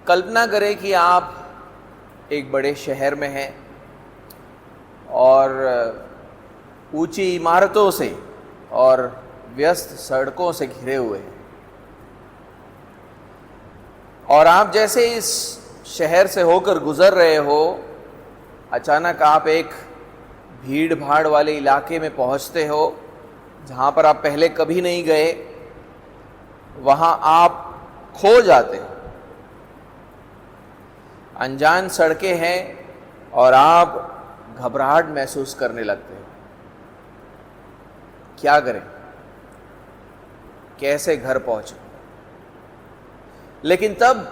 कल्पना करें कि आप एक बड़े शहर में हैं और ऊंची इमारतों से और व्यस्त सड़कों से घिरे हुए हैं, और आप जैसे इस शहर से होकर गुजर रहे हो, अचानक आप एक भीड़ भाड़ वाले इलाके में पहुंचते हो जहां पर आप पहले कभी नहीं गए। वहां आप खो जाते हो, अनजान सड़कें हैं और आप घबराहट महसूस करने लगते हो। क्या करें, कैसे घर पहुंचे? लेकिन तब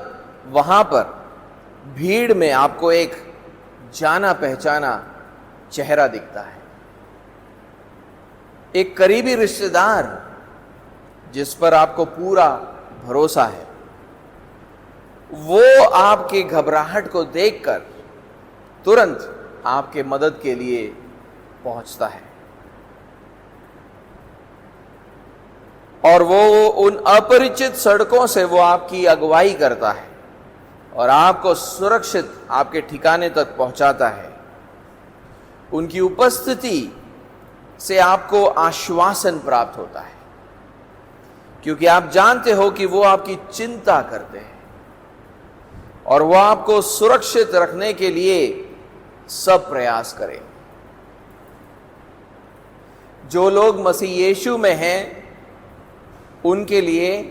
वहां पर भीड़ में आपको एक जाना पहचाना चेहरा दिखता है, एक करीबी रिश्तेदार जिस पर आपको पूरा भरोसा है। वो आपकी घबराहट को देखकर तुरंत आपके मदद के लिए पहुंचता है, और वो उन अपरिचित सड़कों से वो आपकी अगुवाई करता है और आपको सुरक्षित आपके ठिकाने तक पहुंचाता है। उनकी उपस्थिति से आपको आश्वासन प्राप्त होता है, क्योंकि आप जानते हो कि वो आपकी चिंता करते हैं और वो आपको सुरक्षित रखने के लिए सब प्रयास करें। जो लोग मसीह यीशु में हैं, उनके लिए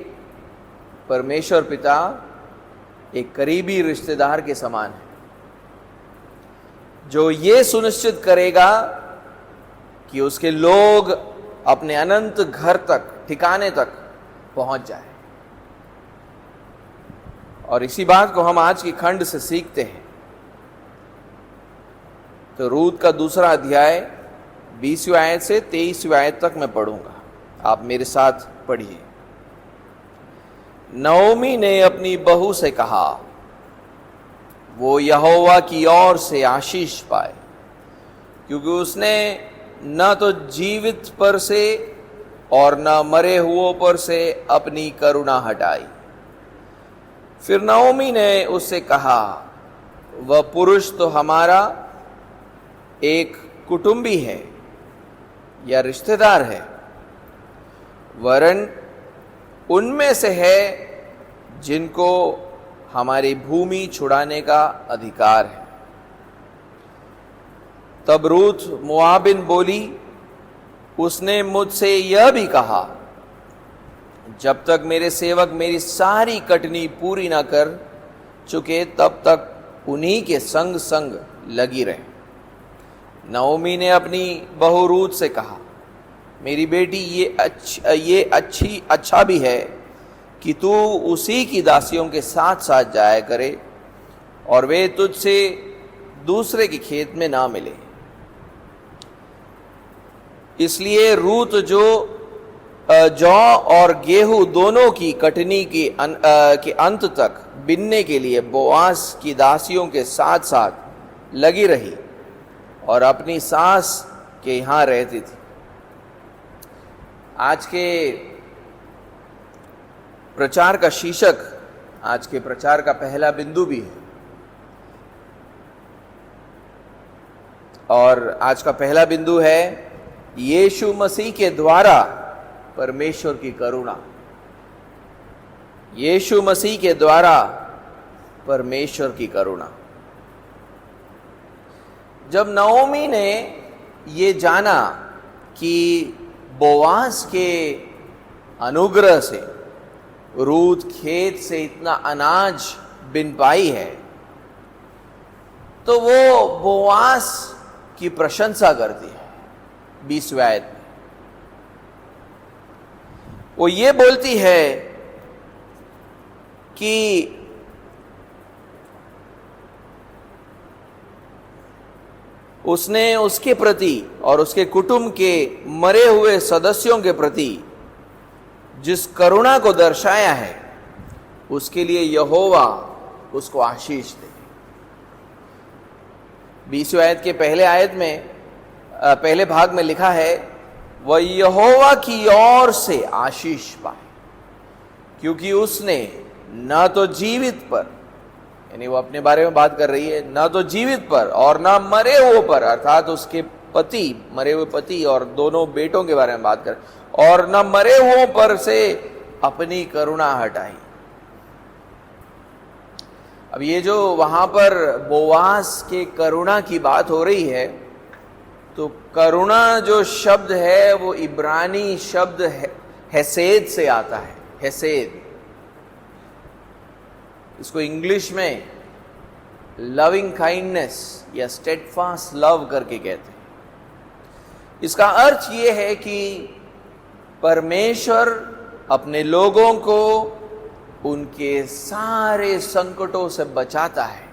परमेश्वर पिता एक करीबी रिश्तेदार के समान है, जो ये सुनिश्चित करेगा कि उसके लोग अपने अनंत घर तक, ठिकाने तक पहुंच जाए। और इसी बात को हम आज की खंड से सीखते हैं। तो रूत का दूसरा अध्याय 20वीं आयत से 23वीं आयत तक मैं पढ़ूंगा, आप मेरे साथ पढ़िए। नओमी ने अपनी बहू से कहा, वो यहोवा की ओर से आशीष पाए, क्योंकि उसने न तो जीवित पर से और न मरे हुओं पर से अपनी करुणा हटाई। फिर नओमी ने उससे कहा, वह पुरुष तो हमारा एक कुटुंबी है या रिश्तेदार है, वरन उनमें से है जिनको हमारी भूमि छुड़ाने का अधिकार है। तब रूत मोआबिन बोली, उसने मुझसे यह भी कहा, जब तक मेरे सेवक मेरी सारी कटनी पूरी ना कर चुके तब तक उन्हीं के संग संग लगी रहे। नओमी ने अपनी बहू रूत से कहा, मेरी बेटी, ये अच्छा भी है कि तू उसी की दासियों के साथ साथ जाया करे और वे तुझसे दूसरे के खेत में ना मिले। इसलिए रूत जो जौ और गेहूं दोनों की कटनी के अंत तक बिनने के लिए बोआस की दासियों के साथ साथ लगी रही और अपनी सास के यहां रहती थी। आज के प्रचार का शीर्षक, आज के प्रचार का पहला बिंदु भी है, और आज का पहला बिंदु है यीशु मसीह के द्वारा परमेश्वर की करुणा। यीशु मसीह के द्वारा परमेश्वर की करुणा। जब नओमी ने ये जाना कि बोआस के अनुग्रह से रूत खेत से इतना अनाज बिन पाई है, तो वो बोआस की प्रशंसा करती है। 20वीं आयत में वो ये बोलती है कि उसने उसके प्रति और उसके कुटुंब के मरे हुए सदस्यों के प्रति जिस करुणा को दर्शाया है, उसके लिए यहोवा उसको आशीष दे। 20वीं आयत के पहले भाग में लिखा है, वह यहोवा की ओर से आशीष पाए, क्योंकि उसने न तो जीवित पर यानी वो अपने बारे में बात कर रही है, न तो जीवित पर और न मरे हुए पर, अर्थात उसके पति, मरे हुए पति और दोनों बेटों के बारे में बात कर, और न मरे हुए पर से अपनी करुणा हटाई। अब ये जो वहां पर बोआज के करुणा की बात हो रही है, तो करुणा जो शब्द है वो इब्रानी शब्द हेसेद से आता है। हेसेद, इसको इंग्लिश में लविंग काइंडनेस या स्टेडफास्ट लव करके कहते हैं। इसका अर्थ ये है कि परमेश्वर अपने लोगों को उनके सारे संकटों से बचाता है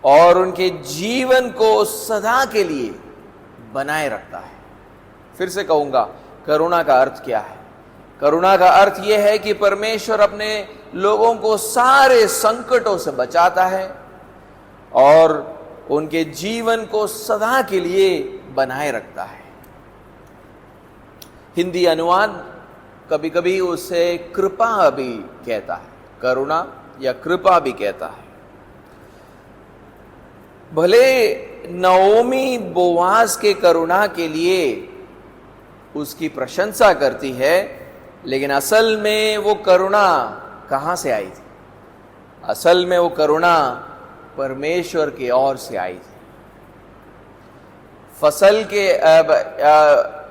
और उनके जीवन को सदा के लिए बनाए रखता है। फिर से कहूंगा, करुणा का अर्थ क्या है? करुणा का अर्थ यह है कि परमेश्वर अपने लोगों को सारे संकटों से बचाता है और उनके जीवन को सदा के लिए बनाए रखता है। हिंदी अनुवाद कभी कभी उसे कृपा भी कहता है, करुणा या कृपा भी कहता है। भले नओमी बोआज के करुणा के लिए उसकी प्रशंसा करती है, लेकिन असल में वो करुणा कहां से आई थी? असल में वो करुणा परमेश्वर की ओर से आई थी।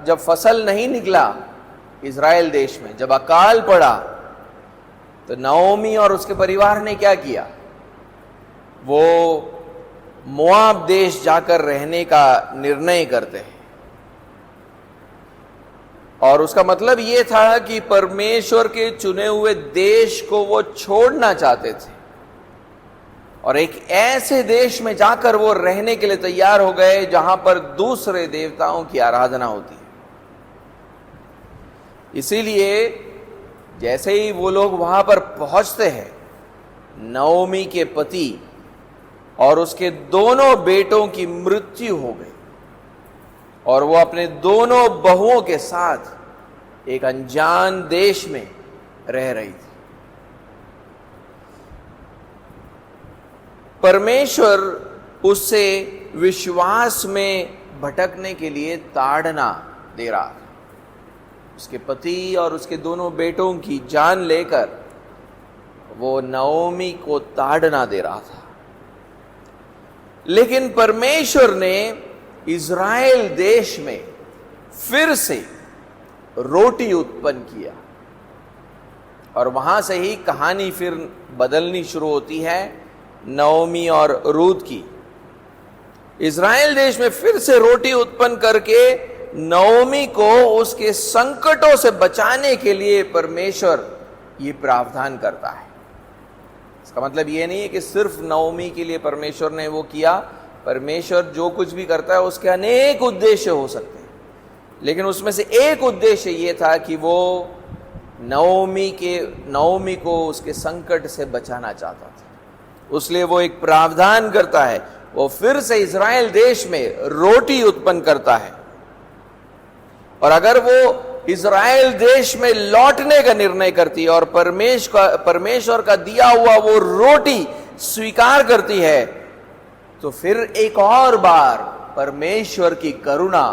जब फसल नहीं निकला इज़राइल देश में, जब अकाल पड़ा, तो नओमी और उसके परिवार ने क्या किया? वो मोआब देश जाकर रहने का निर्णय करते हैं। और उसका मतलब यह था कि परमेश्वर के चुने हुए देश को वो छोड़ना चाहते थे और एक ऐसे देश में जाकर वो रहने के लिए तैयार हो गए जहां पर दूसरे देवताओं की आराधना होती है। इसीलिए जैसे ही वो लोग वहां पर पहुंचते हैं, नओमी के पति और उसके दोनों बेटों की मृत्यु हो गई और वो अपने दोनों बहुओं के साथ एक अनजान देश में रह रही थी। परमेश्वर उससे विश्वास में भटकने के लिए ताड़ना दे रहा था। उसके पति और उसके दोनों बेटों की जान लेकर वो नओमी को ताड़ना दे रहा था। लेकिन परमेश्वर ने इज़राइल देश में फिर से रोटी उत्पन्न किया और वहां से ही कहानी फिर बदलनी शुरू होती है नओमी और रूत की। इज़राइल देश में फिर से रोटी उत्पन्न करके नओमी को उसके संकटों से बचाने के लिए परमेश्वर ये प्रावधान करता है। इसका मतलब ये नहीं है कि सिर्फ नओमी के लिए परमेश्वर ने वो किया। परमेश्वर जो कुछ भी करता है उसके अनेक उद्देश्य हो सकते हैं, लेकिन उसमें से एक उद्देश्य ये था कि वो नओमी को उसके संकट से बचाना चाहता था। इसलिए वो एक प्रावधान करता है, वो फिर से इज़राइल देश में रोटी उत्पन्न करता है। और अगर वो इज़राइल देश में लौटने का निर्णय करती है और परमेश्वर का दिया हुआ वो रोटी स्वीकार करती है, तो फिर एक और बार परमेश्वर की करुणा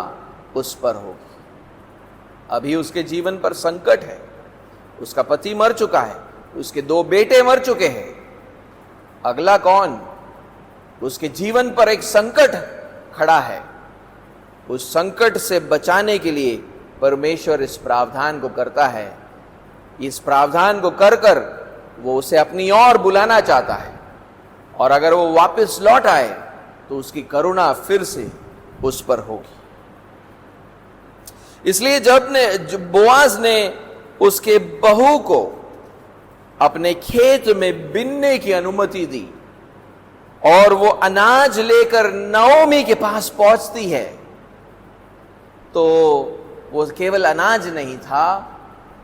उस पर होगी। अभी उसके जीवन पर संकट है, उसका पति मर चुका है, उसके 2 बेटे मर चुके हैं। अगला कौन? उसके जीवन पर एक संकट खड़ा है। उस संकट से बचाने के लिए परमेश्वर इस प्रावधान को करता है। इस प्रावधान को कर कर वो उसे अपनी ओर बुलाना चाहता है, और अगर वो वापस लौट आए तो उसकी करुणा फिर से उस पर होगी। इसलिए जब बोआज ने उसके बहू को अपने खेत में बिनने की अनुमति दी और वो अनाज लेकर नओमी के पास पहुंचती है, तो वो केवल अनाज नहीं था,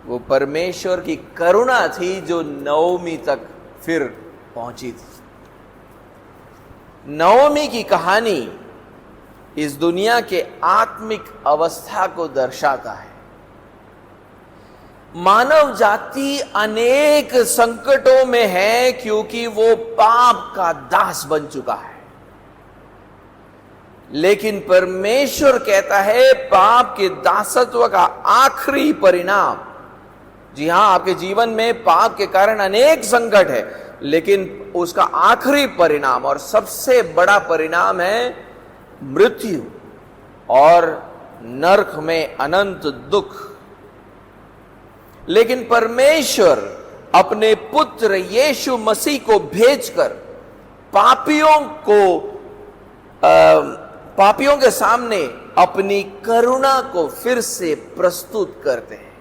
वो परमेश्वर की करुणा थी जो नओमी तक फिर पहुंची थी। नओमी की कहानी इस दुनिया के आत्मिक अवस्था को दर्शाता है। मानव जाति अनेक संकटों में है क्योंकि वो पाप का दास बन चुका है। लेकिन परमेश्वर कहता है पाप के दासत्व का आखिरी परिणाम, जी हां, आपके जीवन में पाप के कारण अनेक संकट है, लेकिन उसका आखिरी परिणाम और सबसे बड़ा परिणाम है मृत्यु और नरक में अनंत दुख। लेकिन परमेश्वर अपने पुत्र यीशु मसीह को भेजकर पापियों के सामने अपनी करुणा को फिर से प्रस्तुत करते हैं।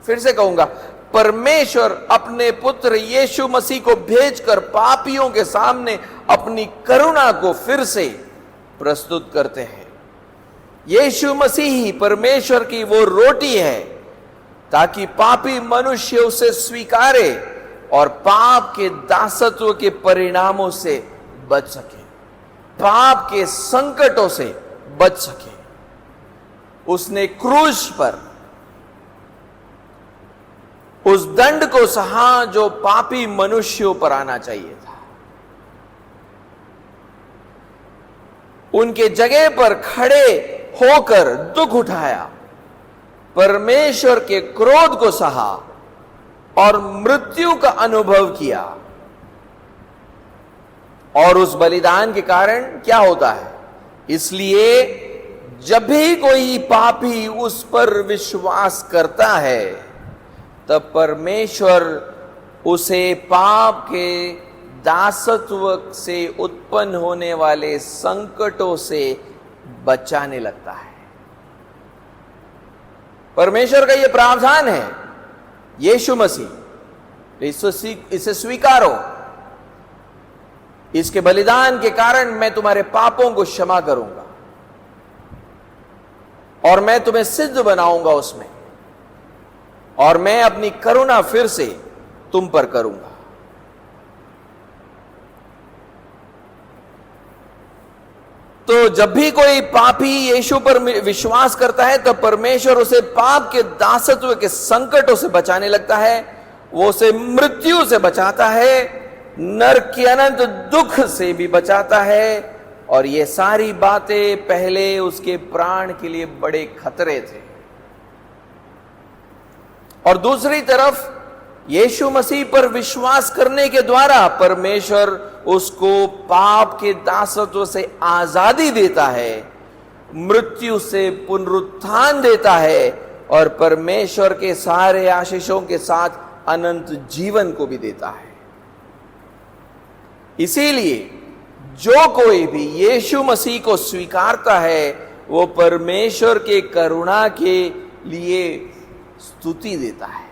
फिर से कहूंगा, परमेश्वर अपने पुत्र यीशु मसीह को भेजकर पापियों के सामने अपनी करुणा को फिर से प्रस्तुत करते हैं। यीशु मसीह ही परमेश्वर की वो रोटी है ताकि पापी मनुष्य उसे स्वीकारे और पाप के दासत्व के परिणामों से बच सके, पाप के संकटों से बच सके। उसने क्रूस पर उस दंड को सहा जो पापी मनुष्यों पर आना चाहिए था। उनके जगह पर खड़े होकर दुख उठाया, परमेश्वर के क्रोध को सहा और मृत्यु का अनुभव किया। और उस बलिदान के कारण क्या होता है? इसलिए जब भी कोई पापी उस पर विश्वास करता है तब परमेश्वर उसे पाप के दासत्व से उत्पन्न होने वाले संकटों से बचाने लगता है। परमेश्वर का यह प्रावधान है। यीशु मसीह, इसे स्वीकारो, इसके बलिदान के कारण मैं तुम्हारे पापों को क्षमा करूंगा और मैं तुम्हें सिद्ध बनाऊंगा उसमें, और मैं अपनी करुणा फिर से तुम पर करूंगा। तो जब भी कोई पापी यीशु पर विश्वास करता है तब परमेश्वर उसे पाप के दासत्व के संकटों से बचाने लगता है। वो उसे मृत्यु से बचाता है, नरक के अनंत दुख से भी बचाता है। और ये सारी बातें पहले उसके प्राण के लिए बड़े खतरे थे। और दूसरी तरफ यीशु मसीह पर विश्वास करने के द्वारा परमेश्वर उसको पाप के दासत्व से आजादी देता है, मृत्यु से पुनरुत्थान देता है और परमेश्वर के सारे आशीषों के साथ अनंत जीवन को भी देता है। इसीलिए जो कोई भी यीशु मसीह को स्वीकारता है वो परमेश्वर के करुणा के लिए स्तुति देता है।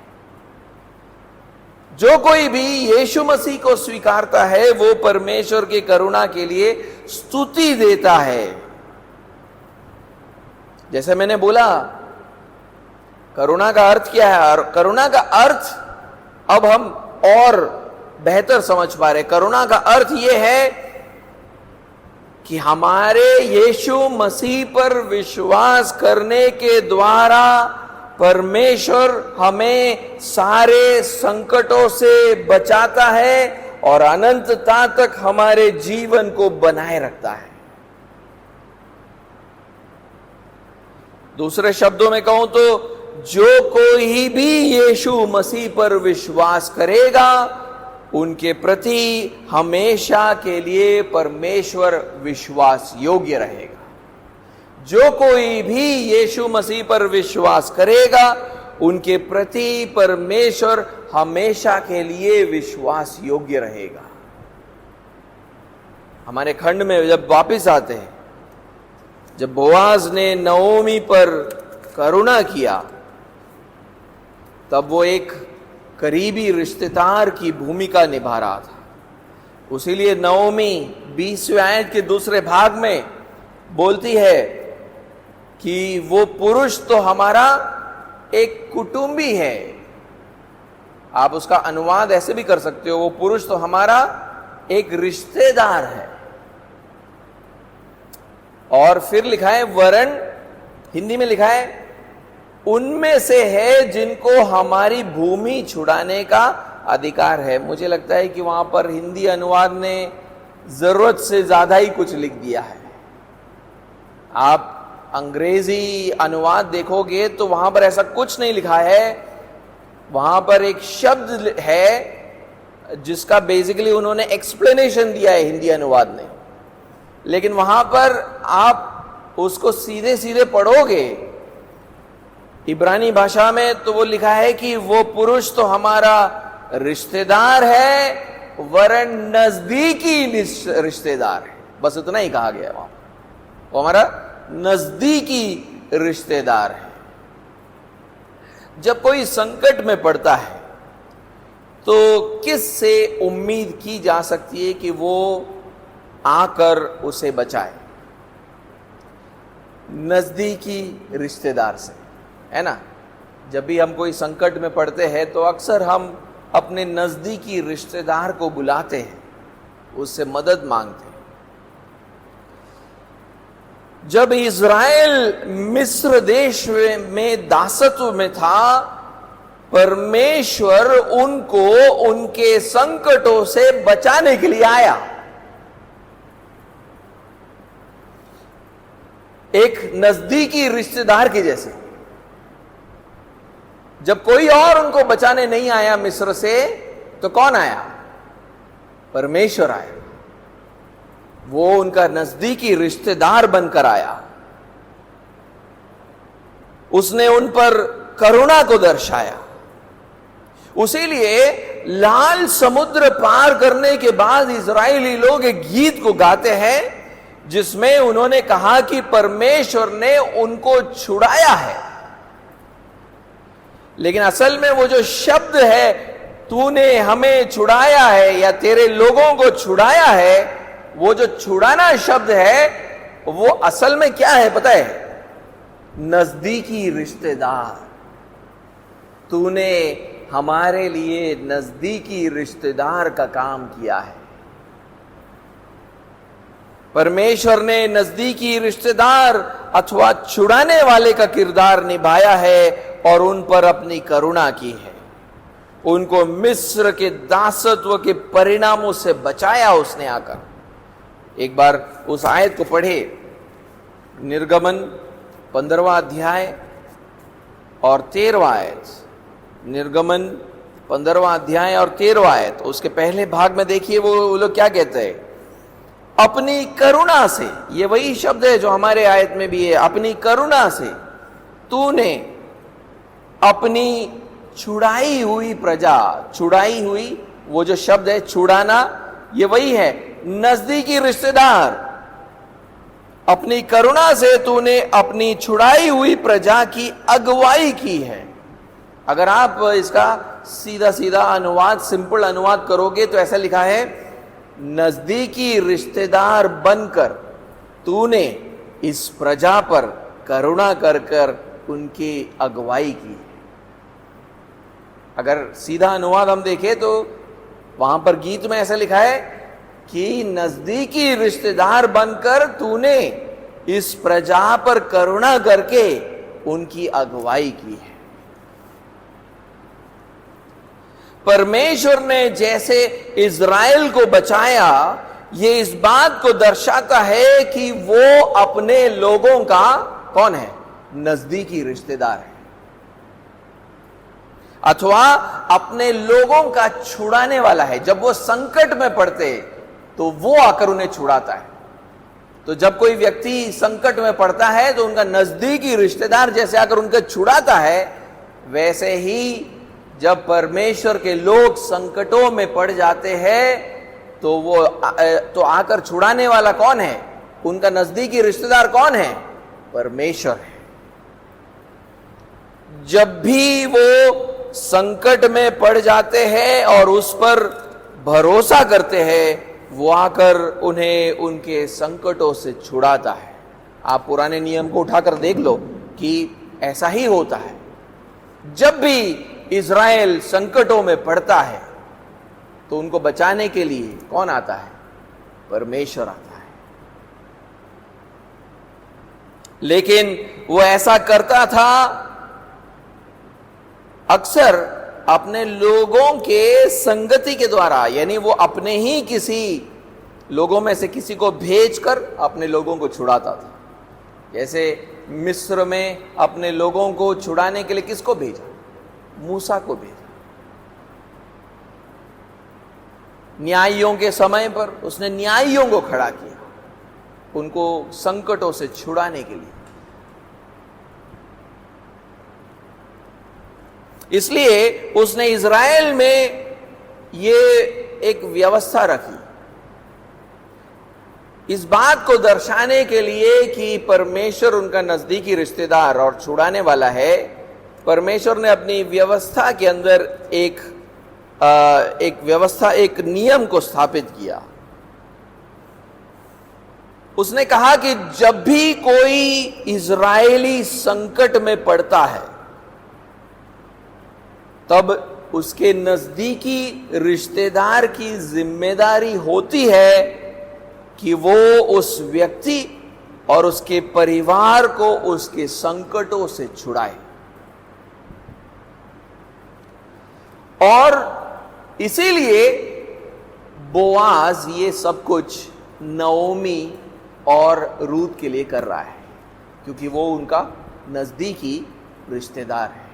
जो कोई भी यीशु मसीह को स्वीकारता है वो परमेश्वर की करुणा के लिए स्तुति देता है। जैसे मैंने बोला, करुणा का अर्थ क्या है? और करुणा का अर्थ अब हम और बेहतर समझ पा रहे। करुणा का अर्थ यह है कि हमारे यीशु मसीह पर विश्वास करने के द्वारा परमेश्वर हमें सारे संकटों से बचाता है और अनंतता तक हमारे जीवन को बनाए रखता है। दूसरे शब्दों में कहूं तो जो कोई भी यीशु मसीह पर विश्वास करेगा उनके प्रति हमेशा के लिए परमेश्वर विश्वास योग्य रहेगा। जो कोई भी यीशु मसीह पर विश्वास करेगा उनके प्रति परमेश्वर हमेशा के लिए विश्वास योग्य रहेगा। हमारे खंड में जब वापस आते हैं, जब बोआज ने नओमी पर करुणा किया तब वो एक करीबी रिश्तेदार की भूमिका निभा रहा था। उसीलिए नओमी 20वें आयत के दूसरे भाग में बोलती है कि वो पुरुष तो हमारा एक कुटुंबी है। आप उसका अनुवाद ऐसे भी कर सकते हो, वो पुरुष तो हमारा एक रिश्तेदार है। और फिर लिखा है वरन, हिंदी में लिखा है उनमें से है जिनको हमारी भूमि छुड़ाने का अधिकार है। मुझे लगता है कि वहां पर हिंदी अनुवाद ने जरूरत से ज्यादा ही कुछ लिख दिया है। आप अंग्रेजी अनुवाद देखोगे तो वहां पर ऐसा कुछ नहीं लिखा है। वहां पर एक शब्द है जिसका बेसिकली उन्होंने एक्सप्लेनेशन दिया है हिंदी अनुवाद ने, लेकिन वहां पर आप उसको सीधे सीधे पढ़ोगे इब्रानी भाषा में तो वो लिखा है कि वो पुरुष तो हमारा रिश्तेदार है, वरन नजदीकी रिश्तेदार है। बस इतना ही कहा गया वहां, वो हमारा नजदीकी रिश्तेदार है। जब कोई संकट में पड़ता है तो किस से उम्मीद की जा सकती है कि वो आकर उसे बचाए? नजदीकी रिश्तेदार से, है ना। जब भी हम कोई संकट में पड़ते हैं तो अक्सर हम अपने नजदीकी रिश्तेदार को बुलाते हैं, उससे मदद मांगते हैं। जब इज़राइल मिस्र देश में दासत्व में था, परमेश्वर उनको उनके संकटों से बचाने के लिए आया। एक नजदीकी रिश्तेदार के जैसे। जब कोई और उनको बचाने नहीं आया मिस्र से, तो कौन आया? परमेश्वर आया। वो उनका नजदीकी रिश्तेदार बनकर आया। उसने उन पर करुणा को दर्शाया। उसीलिए लाल समुद्र पार करने के बाद इजरायली लोग एक गीत को गाते हैं जिसमें उन्होंने कहा कि परमेश्वर ने उनको छुड़ाया है। लेकिन असल में वो जो शब्द है, तूने हमें छुड़ाया है या तेरे लोगों को छुड़ाया है, वो जो छुड़ाना शब्द है वो असल में क्या है पता है? नजदीकी रिश्तेदार। तूने हमारे लिए नजदीकी रिश्तेदार का काम किया है। परमेश्वर ने नजदीकी रिश्तेदार अथवा छुड़ाने वाले का किरदार निभाया है और उन पर अपनी करुणा की है। उनको मिस्र के दासत्व के परिणामों से बचाया उसने आकर। एक बार उस आयत को पढ़े, निर्गमन 15वां अध्याय और 13वां आयत। निर्गमन 15वां अध्याय और 13वां आयत। उसके पहले भाग में देखिए वो लोग क्या कहते हैं? अपनी करुणा से, ये वही शब्द है जो हमारे आयत में भी है। अपनी करुणा से तूने अपनी छुड़ाई हुई प्रजा, छुड़ाई हुई, वो जो शब्द है छुड़ाना, ये वही है, नजदीकी रिश्तेदार। अपनी करुणा से तूने अपनी छुड़ाई हुई प्रजा की अगुवाई की है। अगर आप इसका सीधा सीधा अनुवाद, सिंपल अनुवाद करोगे तो ऐसा लिखा है, नजदीकी रिश्तेदार बनकर तूने इस प्रजा पर करुणा कर कर उनकी अगुवाई की। अगर सीधा अनुवाद हम देखें तो वहां पर गीत में ऐसा लिखा है कि नजदीकी रिश्तेदार बनकर तूने इस प्रजा पर करुणा करके उनकी अगुवाई की है। परमेश्वर ने जैसे इज़राइल को बचाया, ये इस बात को दर्शाता है कि वो अपने लोगों का कौन है? नजदीकी रिश्तेदार है, अथवा अपने लोगों का छुड़ाने वाला है। जब वो संकट में पड़ते तो वो आकर उन्हें छुड़ाता है। तो जब कोई व्यक्ति संकट में पड़ता है तो उनका नजदीकी रिश्तेदार जैसे आकर उनका छुड़ाता है, वैसे ही जब परमेश्वर के लोग संकटों में पड़ जाते हैं तो वो तो आकर छुड़ाने वाला कौन है? उनका नजदीकी रिश्तेदार कौन है? परमेश्वर है। जब भी वो संकट में पड़ जाते हैं और उस पर भरोसा करते हैं, वो आकर उन्हें उनके संकटों से छुड़ाता है। आप पुराने नियम को उठाकर देख लो कि ऐसा ही होता है। जब भी इज़राइल संकटों में पड़ता है तो उनको बचाने के लिए कौन आता है? परमेश्वर आता है। लेकिन वो ऐसा करता था अक्सर अपने लोगों के संगति के द्वारा, यानी वो अपने ही किसी लोगों में से किसी को भेजकर अपने लोगों को छुड़ाता था। जैसे मिस्र में अपने लोगों को छुड़ाने के लिए किसको भेजा? मूसा को भेजा। न्यायियों के समय पर उसने न्यायियों को खड़ा किया, उनको संकटों से छुड़ाने के लिए। इसलिए उसने इज़राइल में ये एक व्यवस्था रखी, इस बात को दर्शाने के लिए कि परमेश्वर उनका नजदीकी रिश्तेदार और छुड़ाने वाला है। परमेश्वर ने अपनी व्यवस्था के अंदर एक व्यवस्था, एक नियम को स्थापित किया। उसने कहा कि जब भी कोई इज़राइली संकट में पड़ता है, तब उसके नजदीकी रिश्तेदार की जिम्मेदारी होती है कि वो उस व्यक्ति और उसके परिवार को उसके संकटों से छुड़ाए। और इसीलिए बोआज ये सब कुछ नओमी और रूत के लिए कर रहा है, क्योंकि वो उनका नजदीकी रिश्तेदार है।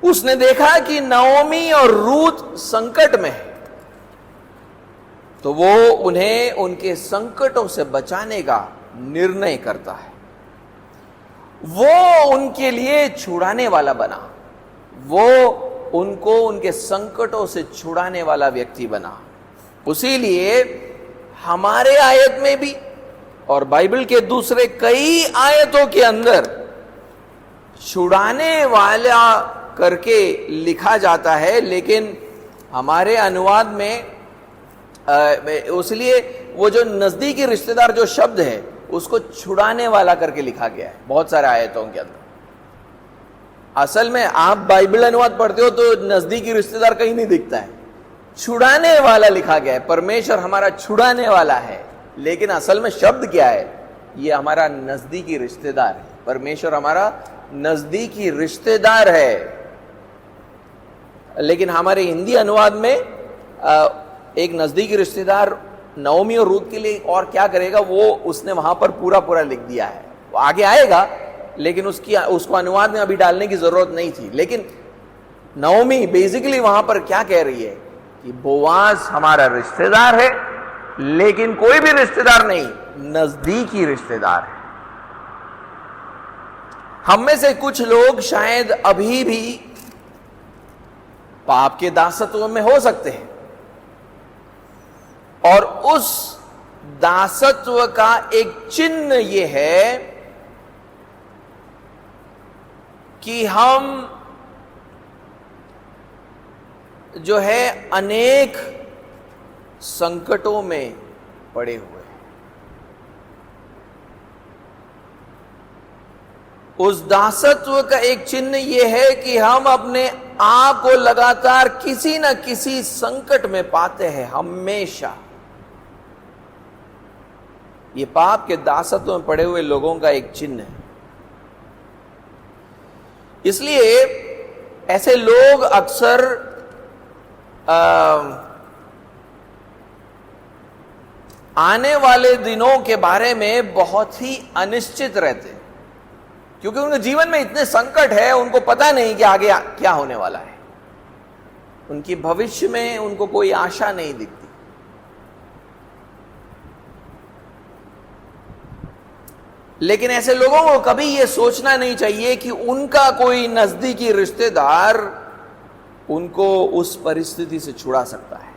उसने देखा कि नओमी और रूत संकट में है, तो वो उन्हें उनके संकटों से बचाने का निर्णय करता है। वो उनके लिए छुड़ाने वाला बना, वो उनको उनके संकटों से छुड़ाने वाला व्यक्ति बना। उसीलिए हमारे आयत में भी और बाइबल के दूसरे कई आयतों के अंदर छुड़ाने वाला करके लिखा जाता है, लेकिन हमारे अनुवाद में उसलिए वो जो नजदीकी रिश्तेदार जो शब्द है उसको छुड़ाने वाला करके लिखा गया है बहुत सारे आयतों के अंदर। असल में आप बाइबल अनुवाद पढ़ते हो तो नजदीकी रिश्तेदार कहीं नहीं दिखता है, छुड़ाने वाला लिखा गया है। परमेश्वर हमारा छुड़ाने वाला है, लेकिन असल में शब्द क्या है? ये हमारा नजदीकी रिश्तेदार है। परमेश्वर हमारा नजदीकी रिश्तेदार है। लेकिन हमारे हिंदी अनुवाद में एक नजदीकी रिश्तेदार नओमी और रूत के लिए और क्या करेगा, वो उसने वहां पर पूरा लिख दिया है। वो आगे आएगा, लेकिन उसको अनुवाद में अभी डालने की जरूरत नहीं थी। लेकिन नओमी बेसिकली वहां पर क्या कह रही है कि बोआज हमारा रिश्तेदार है, लेकिन कोई भी रिश्तेदार नहीं, नजदीकी रिश्तेदार है। हम में से कुछ लोग शायद अभी भी पाप के दासत्व में हो सकते हैं, और उस दासत्व का एक चिन्ह यह है कि हम जो है अनेक संकटों में पड़े हुए हैं। उस दासत्व का एक चिन्ह यह है कि हम अपने आप को लगातार किसी न किसी संकट में पाते हैं। हमेशा ये पाप के दासत्व में पड़े हुए लोगों का एक चिन्ह है। इसलिए ऐसे लोग अक्सर आने वाले दिनों के बारे में बहुत ही अनिश्चित रहते हैं, क्योंकि उनके जीवन में इतने संकट है, उनको पता नहीं कि आगे क्या होने वाला है। उनकी भविष्य में उनको कोई आशा नहीं दिखती। लेकिन ऐसे लोगों को कभी यह सोचना नहीं चाहिए कि उनका कोई नजदीकी रिश्तेदार उनको उस परिस्थिति से छुड़ा सकता है।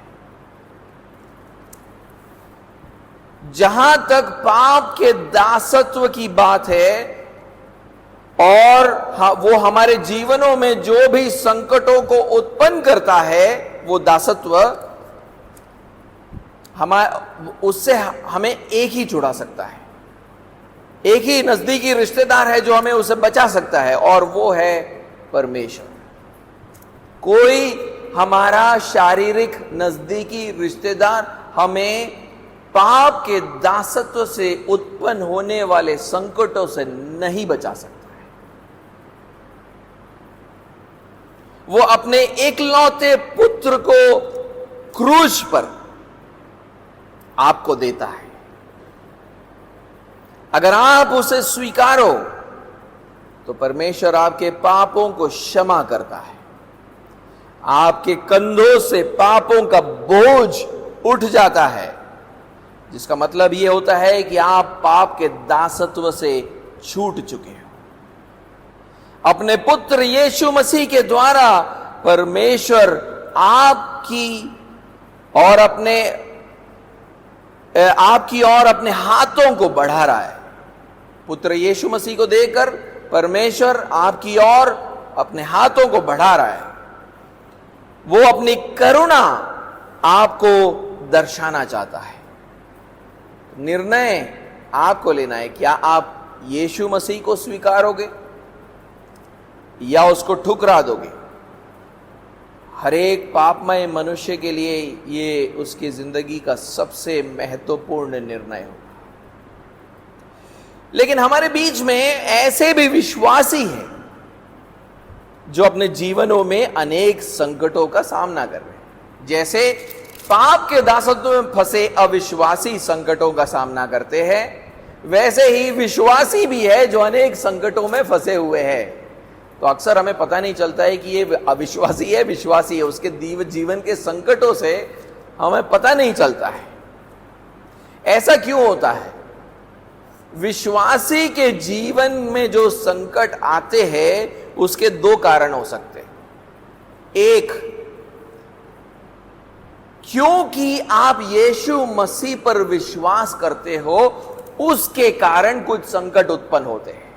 जहां तक पाप के दासत्व की बात है, और वो हमारे जीवनों में जो भी संकटों को उत्पन्न करता है, वो दासत्व उससे हमें एक ही छुड़ा सकता है। एक ही नजदीकी रिश्तेदार है जो हमें उसे बचा सकता है, और वो है परमेश्वर। कोई हमारा शारीरिक नजदीकी रिश्तेदार हमें पाप के दासत्व से उत्पन्न होने वाले संकटों से नहीं बचा सकता है। वो अपने एकलौते पुत्र को क्रूज पर आपको देता है। अगर आप उसे स्वीकारो तो परमेश्वर आपके पापों को क्षमा करता है। आपके कंधों से पापों का बोझ उठ जाता है, जिसका मतलब यह होता है कि आप पाप के दासत्व से छूट चुके हो। अपने पुत्र यीशु मसीह के द्वारा परमेश्वर आपकी और अपने हाथों को बढ़ा रहा है। पुत्र यीशु मसीह को देकर परमेश्वर आपकी और अपने हाथों को बढ़ा रहा है। वो अपनी करुणा आपको दर्शाना चाहता है। निर्णय आपको लेना है, क्या आप यीशु मसीह को स्वीकारोगे या उसको ठुकरा दोगे। हर एक पापमय मनुष्य के लिए ये उसकी जिंदगी का सबसे महत्वपूर्ण निर्णय होगा। लेकिन हमारे बीच में ऐसे भी विश्वासी हैं जो अपने जीवनों में अनेक संकटों का सामना कर रहे हैं। जैसे पाप के दासत्व में फंसे अविश्वासी संकटों का सामना करते हैं, वैसे ही विश्वासी भी है जो अनेक संकटों में फंसे हुए हैं। तो अक्सर हमें पता नहीं चलता है कि ये अविश्वासी है, विश्वासी है। उसके जीवन के संकटों से हमें पता नहीं चलता है। ऐसा क्यों होता है? विश्वासी के जीवन में जो संकट आते हैं उसके दो कारण हो सकते हैं। एक, क्योंकि आप यीशु मसीह पर विश्वास करते हो, उसके कारण कुछ संकट उत्पन्न होते हैं।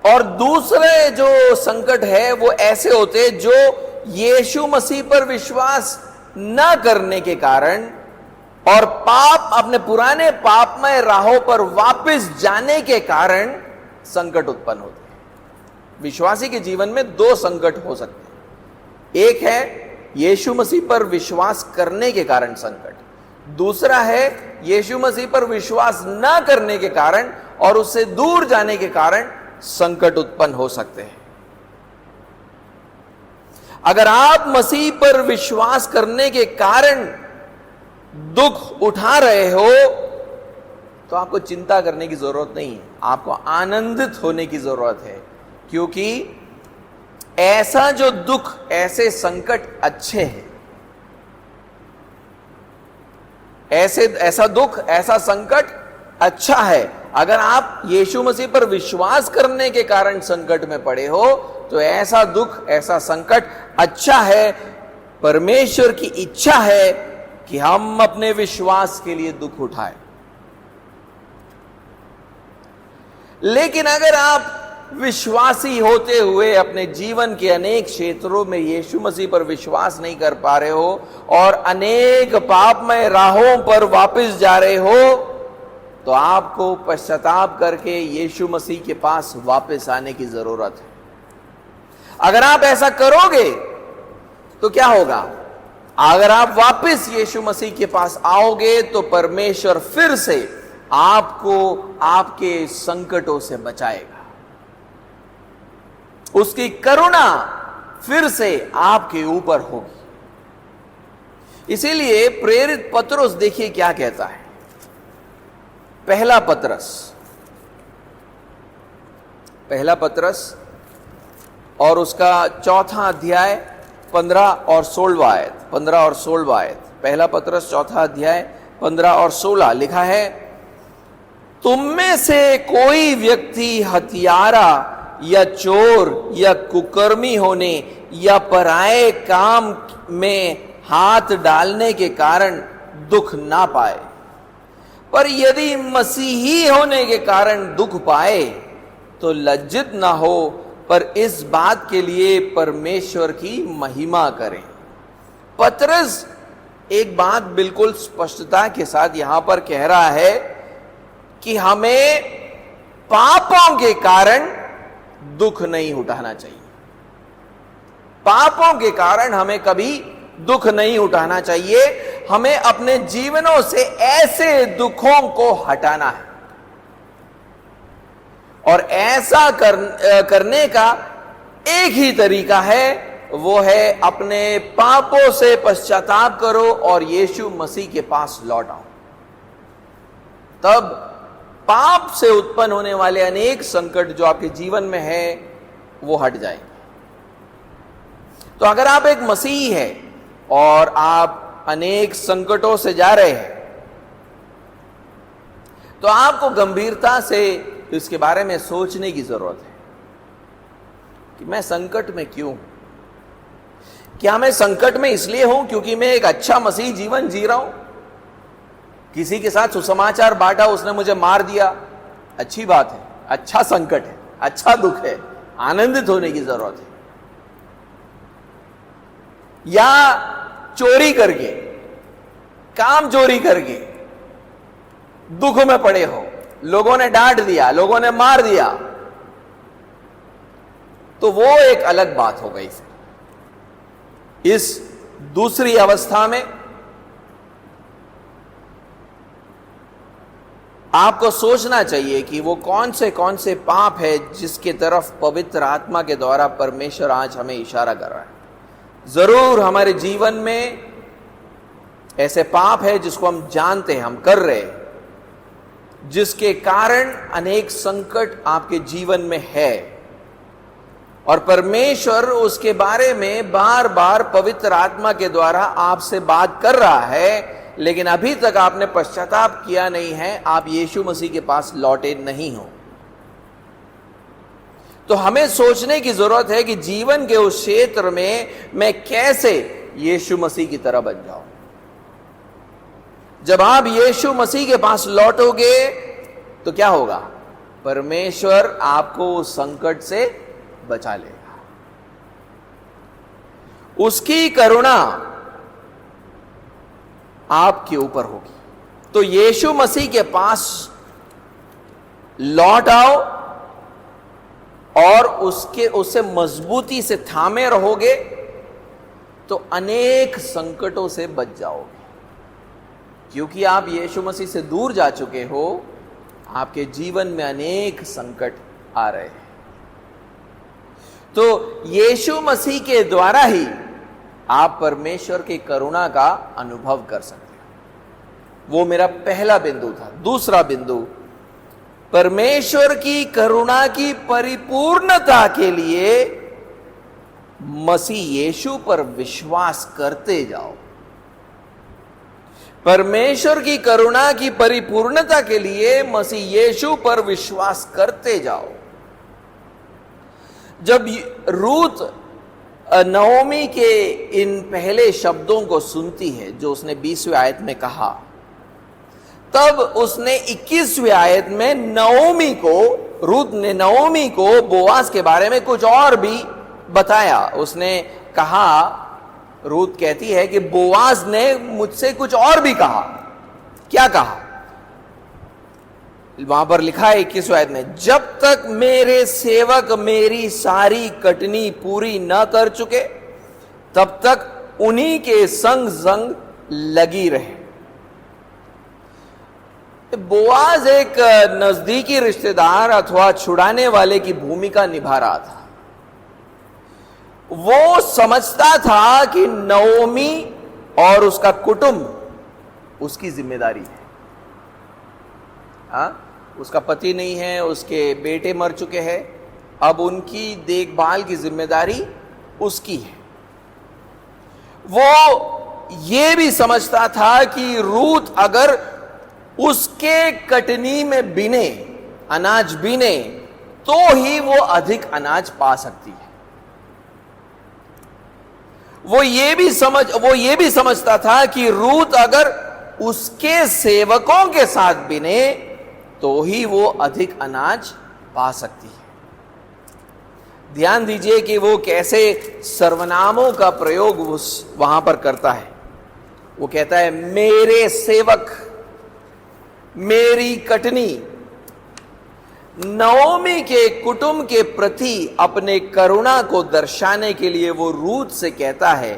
और दूसरे जो संकट है वो ऐसे होते हैं जो यीशु मसीह पर विश्वास न करने के कारण और अपने पुराने पापमय राहों पर वापस जाने के कारण संकट उत्पन्न होते हैं। विश्वासी के जीवन में दो संकट हो सकते हैं। एक है यीशु मसीह पर विश्वास करने के कारण संकट, दूसरा है यीशु मसीह पर विश्वास न करने के कारण और उससे दूर जाने के कारण संकट उत्पन्न हो सकते हैं। अगर आप मसीह पर विश्वास करने के कारण दुख उठा रहे हो तो आपको चिंता करने की जरूरत नहीं है, आपको आनंदित होने की जरूरत है। क्योंकि ऐसा जो दुख, ऐसे संकट अच्छे हैं। ऐसा दुख, ऐसा संकट अच्छा है। अगर आप यीशु मसीह पर विश्वास करने के कारण संकट में पड़े हो तो ऐसा दुख, ऐसा संकट अच्छा है। परमेश्वर की इच्छा है कि हम अपने विश्वास के लिए दुख उठाएं। लेकिन अगर आप विश्वासी होते हुए अपने जीवन के अनेक क्षेत्रों में यीशु मसीह पर विश्वास नहीं कर पा रहे हो और अनेक पापमय राहों पर वापस जा रहे हो, तो आपको पश्चाताप करके यीशु मसीह के पास वापस आने की जरूरत है। अगर आप ऐसा करोगे तो क्या होगा? अगर आप वापस यीशु मसीह के पास आओगे तो परमेश्वर फिर से आपको आपके संकटों से बचाएगा। उसकी करुणा फिर से आपके ऊपर होगी। इसीलिए प्रेरित पतरस देखिए क्या कहता है। पहला पतरस और उसका चौथा अध्याय 15 और 16 आयत। पहला पतरस चौथा अध्याय 15 और 16 लिखा है, तुम में से कोई व्यक्ति हत्यारा या चोर या कुकर्मी होने या पराये काम में हाथ डालने के कारण दुख ना पाए, पर यदि मसीही होने के कारण दुख पाए तो लज्जित ना हो, पर इस बात के लिए परमेश्वर की महिमा करें। पतरस एक बात बिल्कुल स्पष्टता के साथ यहां पर कह रहा है कि हमें पापों के कारण दुख नहीं उठाना चाहिए। पापों के कारण हमें कभी दुख नहीं उठाना चाहिए। हमें अपने जीवनों से ऐसे दुखों को हटाना है। और ऐसा करने का एक ही तरीका है, वो है अपने पापों से पश्चाताप करो और यीशु मसीह के पास लौट आओ। तब पाप से उत्पन्न होने वाले अनेक संकट जो आपके जीवन में है वो हट जाएंगे। तो अगर आप एक मसीही हैं और आप अनेक संकटों से जा रहे हैं, तो आपको गंभीरता से इसके बारे में सोचने की जरूरत है कि मैं संकट में क्यों हूं? क्या मैं संकट में इसलिए हूं क्योंकि मैं एक अच्छा मसीही जीवन जी रहा हूं? किसी के साथ सुसमाचार बांटा, उसने मुझे मार दिया, अच्छी बात है, अच्छा संकट है, अच्छा दुख है, आनंदित होने की जरूरत है। या चोरी करके, काम चोरी करके दुख में पड़े हो, लोगों ने डांट दिया, लोगों ने मार दिया, तो वो एक अलग बात हो गई। इस दूसरी अवस्था में आपको सोचना चाहिए कि वो कौन से पाप है जिसके तरफ पवित्र आत्मा के द्वारा परमेश्वर आज हमें इशारा कर रहा है। जरूर हमारे जीवन में ऐसे पाप है जिसको हम जानते हैं, हम कर रहे हैं, जिसके कारण अनेक संकट आपके जीवन में है, और परमेश्वर उसके बारे में बार बार पवित्र आत्मा के द्वारा आपसे बात कर रहा है, लेकिन अभी तक आपने पश्चाताप किया नहीं है, आप यीशु मसीह के पास लौटे नहीं हो। तो हमें सोचने की जरूरत है कि जीवन के उस क्षेत्र में मैं कैसे यीशु मसीह की तरह बन जाऊं। जब आप यीशु मसीह के पास लौटोगे तो क्या होगा? परमेश्वर आपको उस संकट से बचा लेगा। उसकी करुणा आपके ऊपर होगी। तो यीशु मसीह के पास लौट आओ और उससे मजबूती से थामे रहोगे तो अनेक संकटों से बच जाओगे। क्योंकि आप यीशु मसीह से दूर जा चुके हो, आपके जीवन में अनेक संकट आ रहे हैं। तो यीशु मसीह के द्वारा ही आप परमेश्वर की करुणा का अनुभव कर सकते हो। वो मेरा पहला बिंदु था। दूसरा बिंदु, परमेश्वर की करुणा की परिपूर्णता के लिए मसीह यीशु पर विश्वास करते जाओ। परमेश्वर की करुणा की परिपूर्णता के लिए मसीह यीशु पर विश्वास करते जाओ। जब रूत नओमी के इन पहले शब्दों को सुनती है जो उसने 20वें आयत में कहा, तब उसने 21वें आयत में रूत ने नओमी को बोआज के बारे में कुछ और भी बताया। उसने कहा, रूत कहती है कि बोआज ने मुझसे कुछ और भी कहा। क्या कहा? वहां पर लिखा है 21वें आयत में, जब तक मेरे सेवक मेरी सारी कटनी पूरी न कर चुके तब तक उन्हीं के संग संग लगी रहे। बोआज एक नजदीकी रिश्तेदार अथवा छुड़ाने वाले की भूमिका निभा रहा था। वो समझता था कि नओमी और उसका कुटुंब उसकी जिम्मेदारी है। उसका पति नहीं है, उसके बेटे मर चुके हैं, अब उनकी देखभाल की जिम्मेदारी उसकी है। वो ये भी समझता था कि रूत अगर उसके कटनी में अनाज बीने तो ही वो अधिक अनाज पा सकती है। वो ये भी समझता था कि रूत अगर उसके सेवकों के साथ बीने तो ही वो अधिक अनाज पा सकती है। ध्यान दीजिए कि वो कैसे सर्वनामों का प्रयोग वहां पर करता है। वो कहता है, मेरे सेवक, मेरी कटनी। नओमी के कुटुंब के प्रति अपने करुणा को दर्शाने के लिए वो रूत से कहता है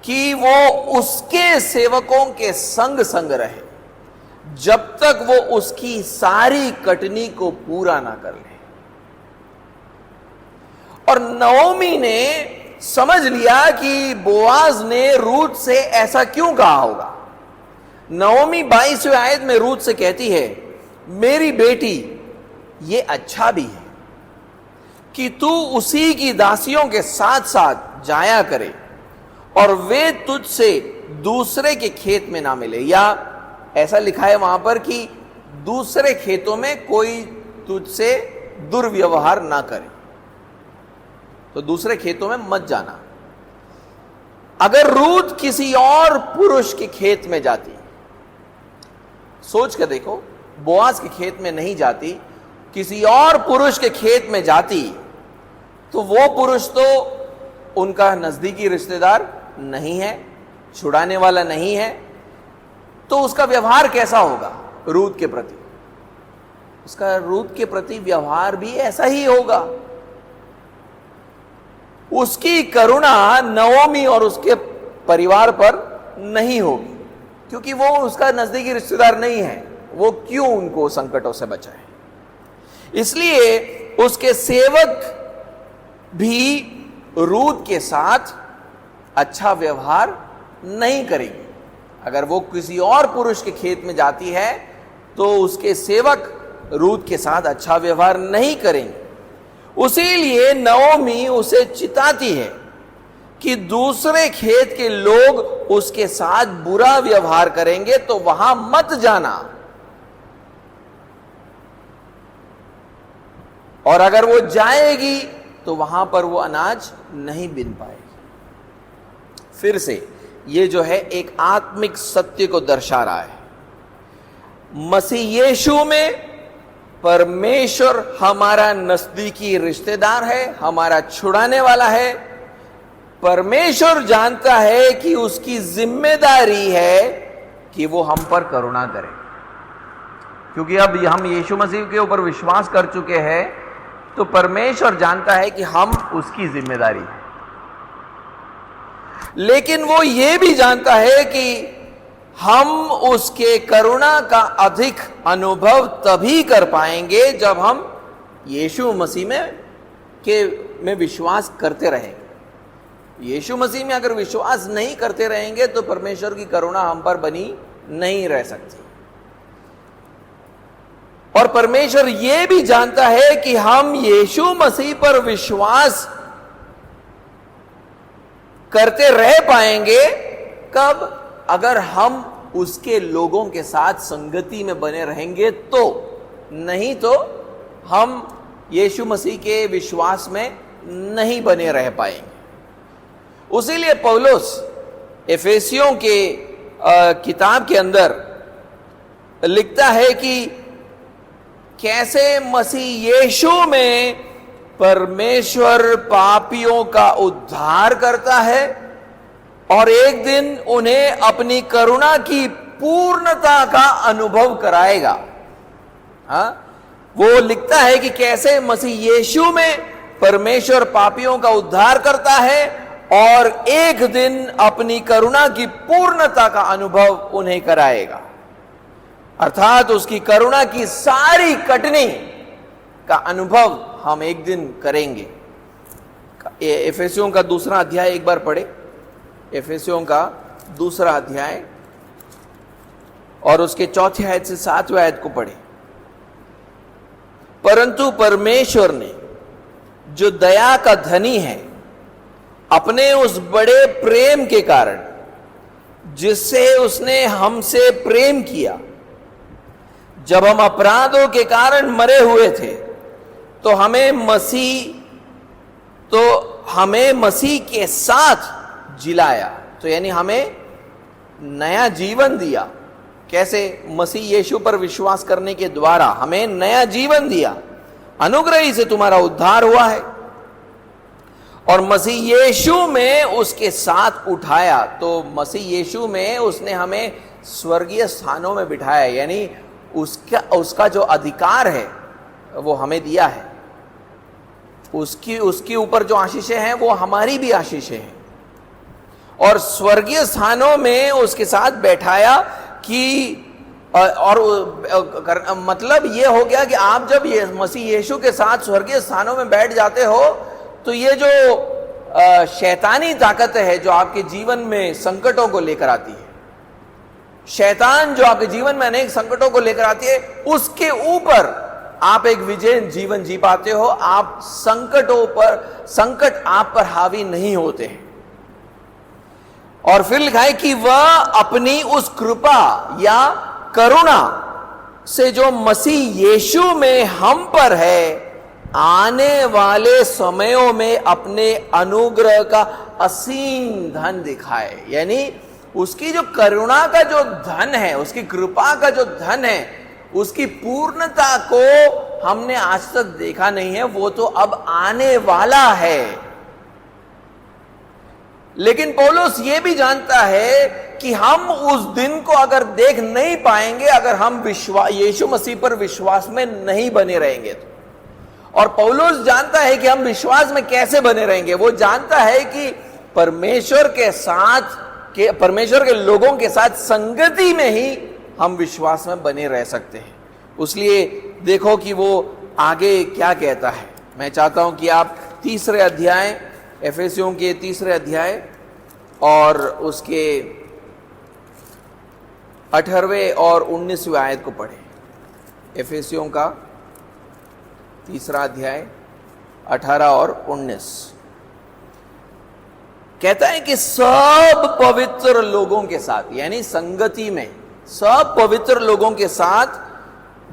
कि वो उसके सेवकों के संग संग रहे जब तक वो उसकी सारी कटनी को पूरा ना कर ले। और नओमी ने समझ लिया कि बोआज ने रूत से ऐसा क्यों कहा होगा। नओमी 22वें आयत में रूत से कहती है, मेरी बेटी, ये अच्छा भी है कि तू उसी की दासियों के साथ साथ जाया करे और वे तुझसे दूसरे के खेत में ना मिले। या ऐसा लिखा है वहां पर कि दूसरे खेतों में कोई तुझसे दुर्व्यवहार ना करे, तो दूसरे खेतों में मत जाना। अगर रूत किसी और पुरुष के खेत में जाती, सोच कर देखो, बोआज के खेत में नहीं जाती, किसी और पुरुष के खेत में जाती, तो वो पुरुष तो उनका नजदीकी रिश्तेदार नहीं है, छुड़ाने वाला नहीं है, तो उसका व्यवहार कैसा होगा रूत के प्रति? उसका रूत के प्रति व्यवहार भी ऐसा ही होगा। उसकी करुणा नओमी और उसके परिवार पर नहीं होगी, क्योंकि वो उसका नजदीकी रिश्तेदार नहीं है। वो क्यों उनको संकटों से बचाए? इसलिए उसके सेवक भी रूत के साथ अच्छा व्यवहार नहीं करेंगे। अगर वो किसी और पुरुष के खेत में जाती है तो उसके सेवक रूत के साथ अच्छा व्यवहार नहीं करेंगे। उसीलिए नओमी उसे चिताती है कि दूसरे खेत के लोग उसके साथ बुरा व्यवहार करेंगे तो वहां मत जाना, और अगर वो जाएगी तो वहां पर वो अनाज नहीं बिन पाएगी। फिर से ये जो है एक आत्मिक सत्य को दर्शा रहा है। मसीह यीशु में परमेश्वर हमारा नजदीकी रिश्तेदार है, हमारा छुड़ाने वाला है। परमेश्वर जानता है कि उसकी जिम्मेदारी है कि वो हम पर करुणा करे, क्योंकि अब हम यीशु मसीह के ऊपर विश्वास कर चुके हैं, तो परमेश्वर जानता है कि हम उसकी जिम्मेदारी है। लेकिन वो ये भी जानता है कि हम उसके करुणा का अधिक अनुभव तभी कर पाएंगे जब हम यीशु मसीह में विश्वास करते रहेंगे। यीशु मसीह में अगर विश्वास नहीं करते रहेंगे तो परमेश्वर की करुणा हम पर बनी नहीं रह सकती। और परमेश्वर यह भी जानता है कि हम यीशु मसीह पर विश्वास करते रह पाएंगे कब? अगर हम उसके लोगों के साथ संगति में बने रहेंगे तो, नहीं तो हम यीशु मसीह के विश्वास में नहीं बने रह पाएंगे। उसीलिए पौलुस एफेसियों के किताब के अंदर लिखता है कि कैसे मसीह यीशु में परमेश्वर पापियों का उद्धार करता है और एक दिन उन्हें अपनी करुणा की पूर्णता का अनुभव कराएगा। वो लिखता है कि कैसे मसीह यीशु में परमेश्वर पापियों का उद्धार करता है और एक दिन अपनी करुणा की पूर्णता का अनुभव उन्हें कराएगा। अर्थात उसकी करुणा की सारी कटनी का अनुभव हम एक दिन करेंगे। एफेसियों का दूसरा अध्याय एक बार पढ़े, एफेसियों का दूसरा अध्याय और उसके चौथे आयत से 7वें आयत को पढ़े। परंतु परमेश्वर ने जो दया का धनी है, अपने उस बड़े प्रेम के कारण जिससे उसने हमसे प्रेम किया, जब हम अपराधों के कारण मरे हुए थे, तो हमें मसीह के साथ जिलाया। तो यानी हमें नया जीवन दिया। कैसे? मसीह यीशु पर विश्वास करने के द्वारा हमें नया जीवन दिया। अनुग्रह ही से तुम्हारा उद्धार हुआ है और मसीह यीशु में उसके साथ उठाया। तो मसीह यीशु में उसने हमें स्वर्गीय स्थानों में बिठाया, यानी उसका जो अधिकार है वो हमें दिया है। उसके ऊपर जो आशीषें हैं वो हमारी भी आशीषें हैं। और स्वर्गीय स्थानों में उसके साथ बैठाया कि मतलब ये हो गया कि आप जब मसीह यीशु के साथ स्वर्गीय स्थानों में बैठ जाते हो तो ये जो शैतानी ताकत है जो आपके जीवन में संकटों को लेकर आती है, शैतान जो आपके जीवन में अनेक संकटों को लेकर आती है, उसके ऊपर आप एक विजय जीवन जी पाते हो। आप संकट आप पर हावी नहीं होते हैं। और फिर लिखा है कि वह अपनी उस कृपा या करुणा से जो मसीह यीशु में हम पर है, आने वाले समयों में अपने अनुग्रह का असीम धन दिखाए। यानी उसकी जो करुणा का जो धन है, उसकी कृपा का जो धन है, उसकी पूर्णता को हमने आज तक देखा नहीं है, वो तो अब आने वाला है। लेकिन पौलुस ये भी जानता है कि हम उस दिन को अगर देख नहीं पाएंगे अगर हम यीशु मसीह पर विश्वास में नहीं बने रहेंगे तो। और पौलुस जानता है कि हम विश्वास में कैसे बने रहेंगे। वो जानता है कि परमेश्वर के लोगों के साथ संगति में ही हम विश्वास में बने रह सकते हैं। उसलिए देखो कि वो आगे क्या कहता है। मैं चाहता हूं कि आप तीसरे अध्याय, एफेसियों के तीसरे अध्याय और उसके 18वें और 19वें आयत को पढ़ें। एफेसियों का तीसरा अध्याय 18 और 19 कहता है कि सब पवित्र लोगों के साथ, यानी संगति में सब पवित्र लोगों के साथ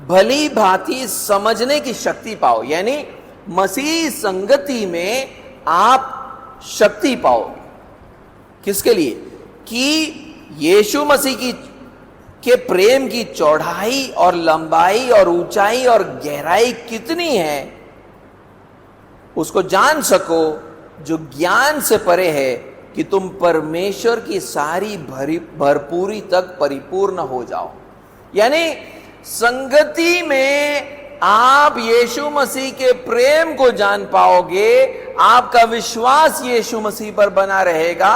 भली भांति समझने की शक्ति पाओ। यानी मसीह संगति में आप शक्ति पाओ। किसके लिए? कि यीशु मसीह के प्रेम की चौड़ाई और लंबाई और ऊंचाई और गहराई कितनी है उसको जान सको, जो ज्ञान से परे है, कि तुम परमेश्वर की सारी भरपूरी तक परिपूर्ण हो जाओ। यानी संगति में आप यीशु मसीह के प्रेम को जान पाओगे, आपका विश्वास यीशु मसीह पर बना रहेगा,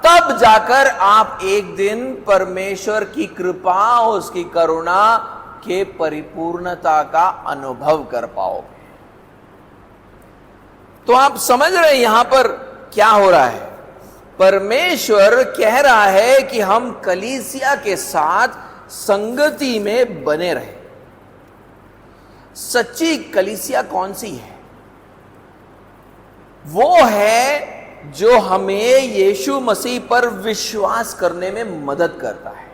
तब जाकर आप एक दिन परमेश्वर की कृपा, उसकी करुणा के परिपूर्णता का अनुभव कर पाओगे। तो आप समझ रहे हैं यहां पर क्या हो रहा है। परमेश्वर कह रहा है कि हम कलीसिया के साथ संगति में बने रहे। सच्ची कलीसिया कौन सी है? वो है जो हमें यीशु मसीह पर विश्वास करने में मदद करता है।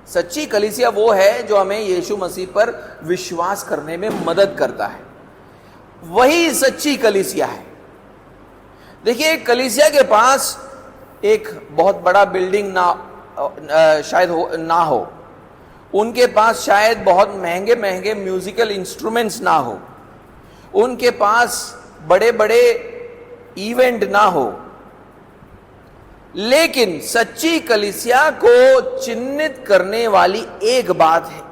सच्ची कलीसिया वो है जो हमें यीशु मसीह पर विश्वास करने में मदद करता है। वही सच्ची कलीसिया है। देखिए, कलीसिया के पास एक बहुत बड़ा बिल्डिंग शायद ना हो, उनके पास शायद बहुत महंगे महंगे म्यूजिकल इंस्ट्रूमेंट्स ना हो, उनके पास बड़े बड़े इवेंट ना हो, लेकिन सच्ची कलीसिया को चिन्हित करने वाली एक बात है,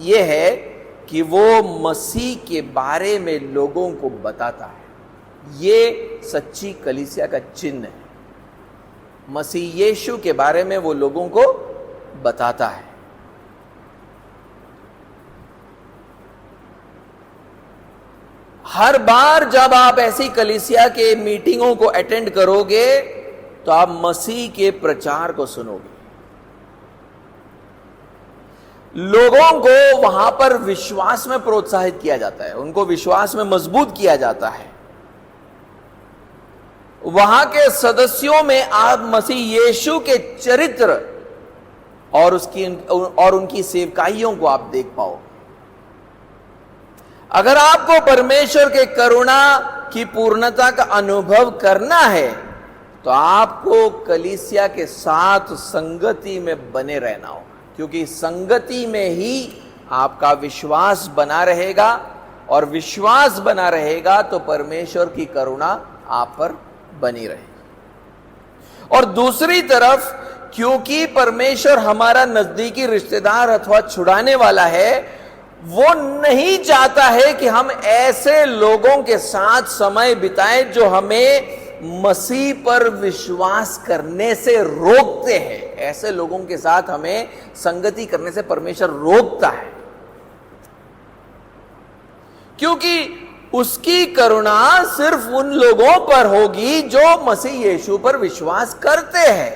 यह है कि वो मसीह के बारे में लोगों को बताता है। ये सच्ची कलीसिया का चिन्ह है। मसीह यीशु के बारे में वो लोगों को बताता है। हर बार जब आप ऐसी कलीसिया के मीटिंगों को अटेंड करोगे तो आप मसीह के प्रचार को सुनोगे। लोगों को वहां पर विश्वास में प्रोत्साहित किया जाता है, उनको विश्वास में मजबूत किया जाता है। वहां के सदस्यों में आप मसीह यीशु के चरित्र और उनकी सेवकाइयों को आप देख पाओ। अगर आपको परमेश्वर के करुणा की पूर्णता का अनुभव करना है तो आपको कलीसिया के साथ संगति में बने रहना होगा, क्योंकि संगति में ही आपका विश्वास बना रहेगा, और विश्वास बना रहेगा तो परमेश्वर की करुणा आप पर बनी रहेगी। और दूसरी तरफ, क्योंकि परमेश्वर हमारा नजदीकी रिश्तेदार अथवा छुड़ाने वाला है, वो नहीं चाहता है कि हम ऐसे लोगों के साथ समय बिताएं जो हमें मसीह पर विश्वास करने से रोकते हैं। ऐसे लोगों के साथ हमें संगति करने से परमेश्वर रोकता है, क्योंकि उसकी करुणा सिर्फ उन लोगों पर होगी जो मसीह यीशु पर विश्वास करते हैं।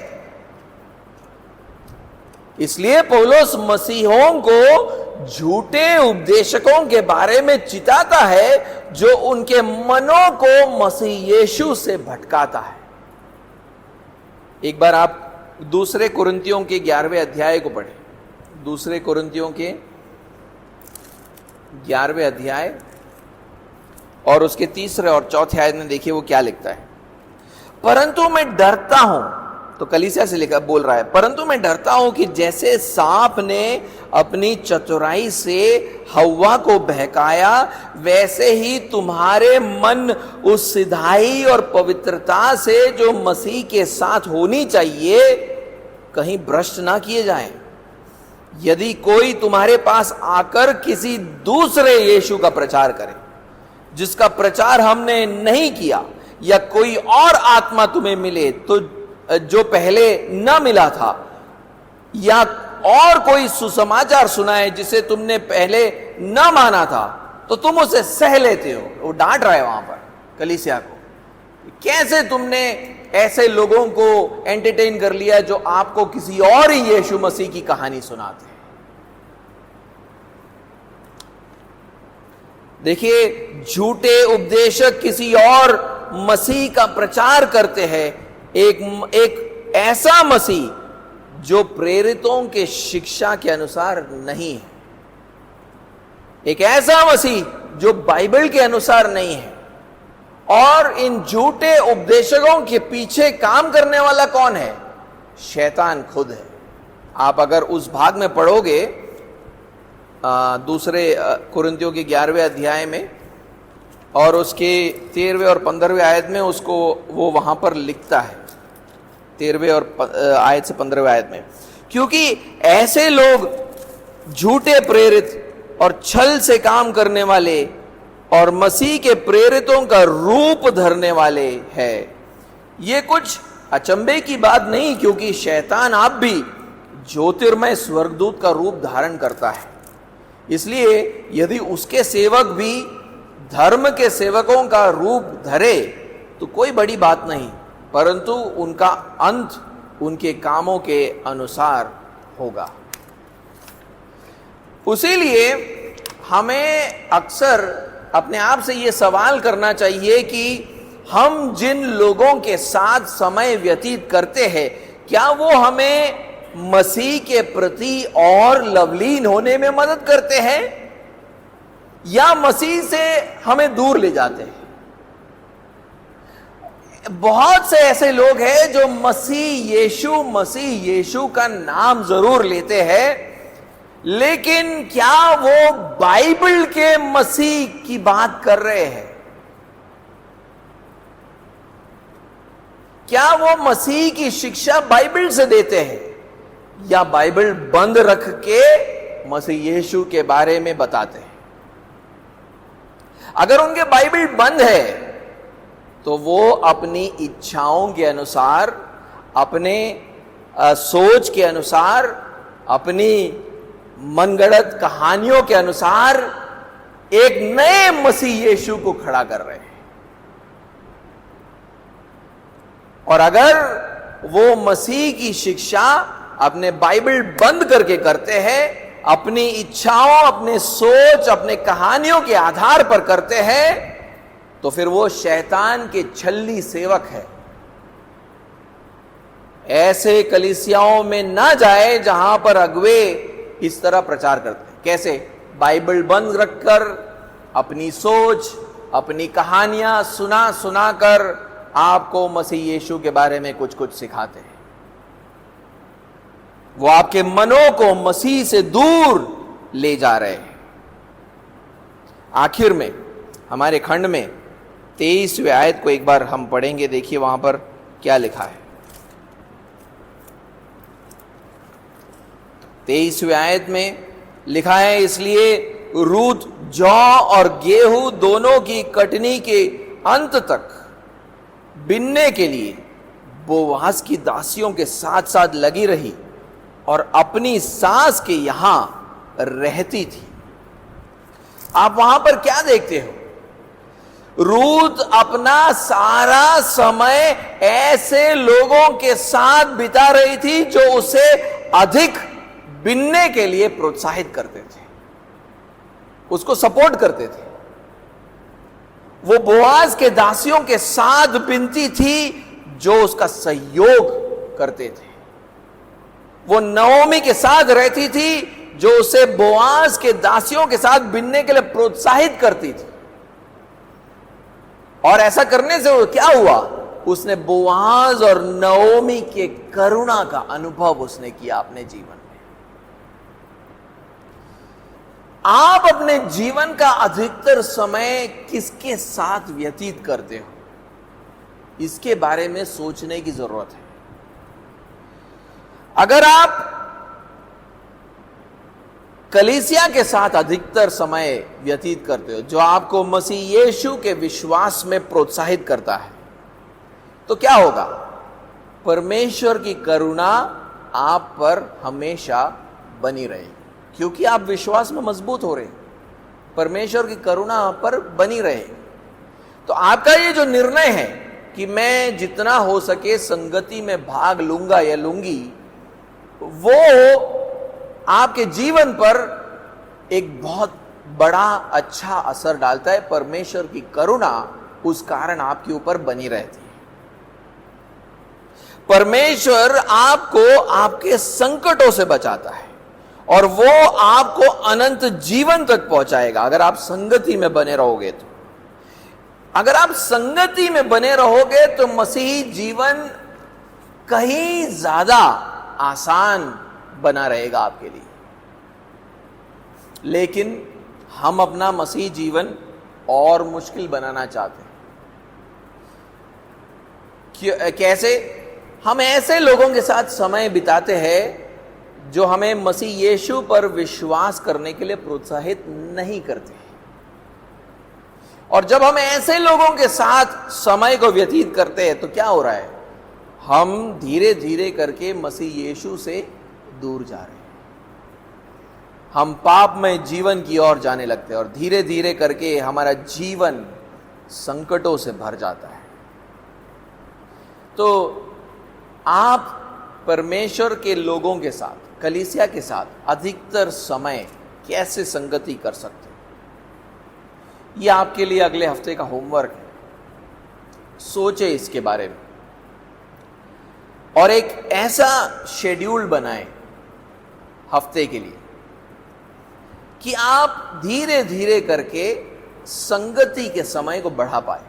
इसलिए पौलुस मसीहों को झूठे उपदेशकों के बारे में चिताता है जो उनके मनों को मसीह यीशु से भटकाता है। एक बार आप दूसरे कुरिन्थियों के 11वें अध्याय को पढ़ें। दूसरे कुरिन्थियों के 11वें अध्याय और उसके 3 और 4 आयत में देखिए वो क्या लिखता है। परंतु मैं डरता हूं, तो कलीसिया से लिखा बोल रहा है, परंतु मैं डरता हूं कि जैसे सांप ने अपनी चतुराई से हव्वा को बहकाया, वैसे ही तुम्हारे मन उस सिधाई और पवित्रता से जो मसीह के साथ होनी चाहिए कहीं भ्रष्ट ना किए जाएं। यदि कोई तुम्हारे पास आकर किसी दूसरे यीशु का प्रचार करे जिसका प्रचार हमने नहीं किया, या कोई और आत्मा तुम्हें मिले तो जो पहले न मिला था, या और कोई सुसमाचार सुनाए जिसे तुमने पहले न माना था, तो तुम उसे सह लेते हो। वो डांट रहा है वहां पर कलीसिया को, कैसे तुमने ऐसे लोगों को एंटरटेन कर लिया जो आपको किसी और ही यीशु मसीह की कहानी सुनाते हैं। देखिए, झूठे उपदेशक किसी और मसीह का प्रचार करते हैं, एक ऐसा मसीह जो प्रेरितों के शिक्षा के अनुसार नहीं है, एक ऐसा मसीह जो बाइबल के अनुसार नहीं है। और इन झूठे उपदेशकों के पीछे काम करने वाला कौन है? शैतान खुद है। आप अगर उस भाग में पढ़ोगे दूसरे कुरिन्थियों के 11वें अध्याय में और उसके 13वें और 15वें आयत में, उसको वो वहां पर लिखता है 13वें और आयत से 15वें आयत में, क्योंकि ऐसे लोग झूठे प्रेरित और छल से काम करने वाले और मसीह के प्रेरितों का रूप धरने वाले हैं। ये कुछ अचंभे की बात नहीं, क्योंकि शैतान आप भी ज्योतिर्मय स्वर्गदूत का रूप धारण करता है। इसलिए यदि उसके सेवक भी धर्म के सेवकों का रूप धरे तो कोई बड़ी बात नहीं, परंतु उनका अंत उनके कामों के अनुसार होगा। उसीलिए हमें अक्सर अपने आप से यह सवाल करना चाहिए कि हम जिन लोगों के साथ समय व्यतीत करते हैं, क्या वो हमें मसीह के प्रति और लवलीन होने में मदद करते हैं या मसीह से हमें दूर ले जाते हैं? बहुत से ऐसे लोग हैं जो मसीह यीशु का नाम जरूर लेते हैं, लेकिन क्या वो बाइबल के मसीह की बात कर रहे हैं? क्या वो मसीह की शिक्षा बाइबल से देते हैं या बाइबल बंद रख के मसीह यीशु के बारे में बताते हैं? अगर उनके बाइबल बंद है तो वो अपनी इच्छाओं के अनुसार, अपने सोच के अनुसार, अपनी मनगढ़ंत कहानियों के अनुसार एक नए मसीह यीशु को खड़ा कर रहे हैं। और अगर वो मसीह की शिक्षा अपने बाइबल बंद करके करते हैं, अपनी इच्छाओं, अपने सोच, अपने कहानियों के आधार पर करते हैं, तो फिर वो शैतान के छल्ली सेवक है। ऐसे कलीसियाओं में ना जाए जहां पर अगुवे इस तरह प्रचार करते हैं। कैसे? बाइबल बंद रखकर अपनी सोच, अपनी कहानियां सुना कर आपको मसीह यीशु के बारे में कुछ कुछ सिखाते हैं। वो आपके मनों को मसीह से दूर ले जा रहे हैं। आखिर में हमारे खंड में 23वें आयत को एक बार हम पढ़ेंगे। देखिए वहां पर क्या लिखा है। 23वें आयत में लिखा है, इसलिए रूत जौ और गेहूं दोनों की कटनी के अंत तक बिनने के लिए बोवास की दासियों के साथ साथ लगी रही और अपनी सास के यहां रहती थी। आप वहां पर क्या देखते हो? रूथ अपना सारा समय ऐसे लोगों के साथ बिता रही थी जो उसे अधिक बिनने के लिए प्रोत्साहित करते थे, उसको सपोर्ट करते थे। वो बोआज के दासियों के साथ बिनती थी जो उसका सहयोग करते थे। वो नओमी के साथ रहती थी जो उसे बोआज के दासियों के साथ बिनने के लिए प्रोत्साहित करती थी। और ऐसा करने से क्या हुआ, उसने बोआज और नओमी के करुणा का अनुभव उसने किया अपने जीवन में। आप अपने जीवन का अधिकतर समय किसके साथ व्यतीत करते हो, इसके बारे में सोचने की जरूरत है। अगर आप कलीसिया के साथ अधिकतर समय व्यतीत करते हो, जो आपको मसीह यीशु के विश्वास में प्रोत्साहित करता है, तो क्या होगा, परमेश्वर की करुणा आप पर हमेशा बनी रहेगी, क्योंकि आप विश्वास में मजबूत हो रहे हैं। परमेश्वर की करुणा आप पर बनी रहेगी। तो आपका ये जो निर्णय है कि मैं जितना हो सके संगति में भाग लूंगा या लूंगी, वो आपके जीवन पर एक बहुत बड़ा अच्छा असर डालता है। परमेश्वर की करुणा उस कारण आपके ऊपर बनी रहती है। परमेश्वर आपको आपके संकटों से बचाता है और वो आपको अनंत जीवन तक पहुंचाएगा अगर आप संगति में बने रहोगे। तो अगर आप संगति में बने रहोगे तो मसीही जीवन कहीं ज्यादा आसान बना रहेगा आपके लिए। लेकिन हम अपना मसीह जीवन और मुश्किल बनाना चाहते हैं। कैसे? हम ऐसे लोगों के साथ समय बिताते हैं जो हमें मसीह यीशु पर विश्वास करने के लिए प्रोत्साहित नहीं करते। और जब हम ऐसे लोगों के साथ समय को व्यतीत करते हैं तो क्या हो रहा है, हम धीरे धीरे करके मसीह यीशु से दूर जा रहे हैं। हम पापमय जीवन की ओर जाने लगते हैं और धीरे धीरे करके हमारा जीवन संकटों से भर जाता है। तो आप परमेश्वर के लोगों के साथ, कलीसिया के साथ अधिकतर समय कैसे संगति कर सकते हैं, यह आपके लिए अगले हफ्ते का होमवर्क है। सोचे इसके बारे में और एक ऐसा शेड्यूल बनाएं हफ्ते के लिए कि आप धीरे धीरे करके संगति के समय को बढ़ा पाए,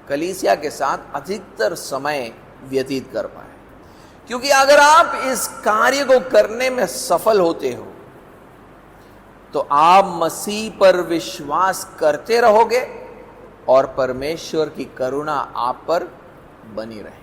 कलीसिया के साथ अधिकतर समय व्यतीत कर पाए। क्योंकि अगर आप इस कार्य को करने में सफल होते हो तो आप मसीह पर विश्वास करते रहोगे और परमेश्वर की करुणा आप पर बनी रहे।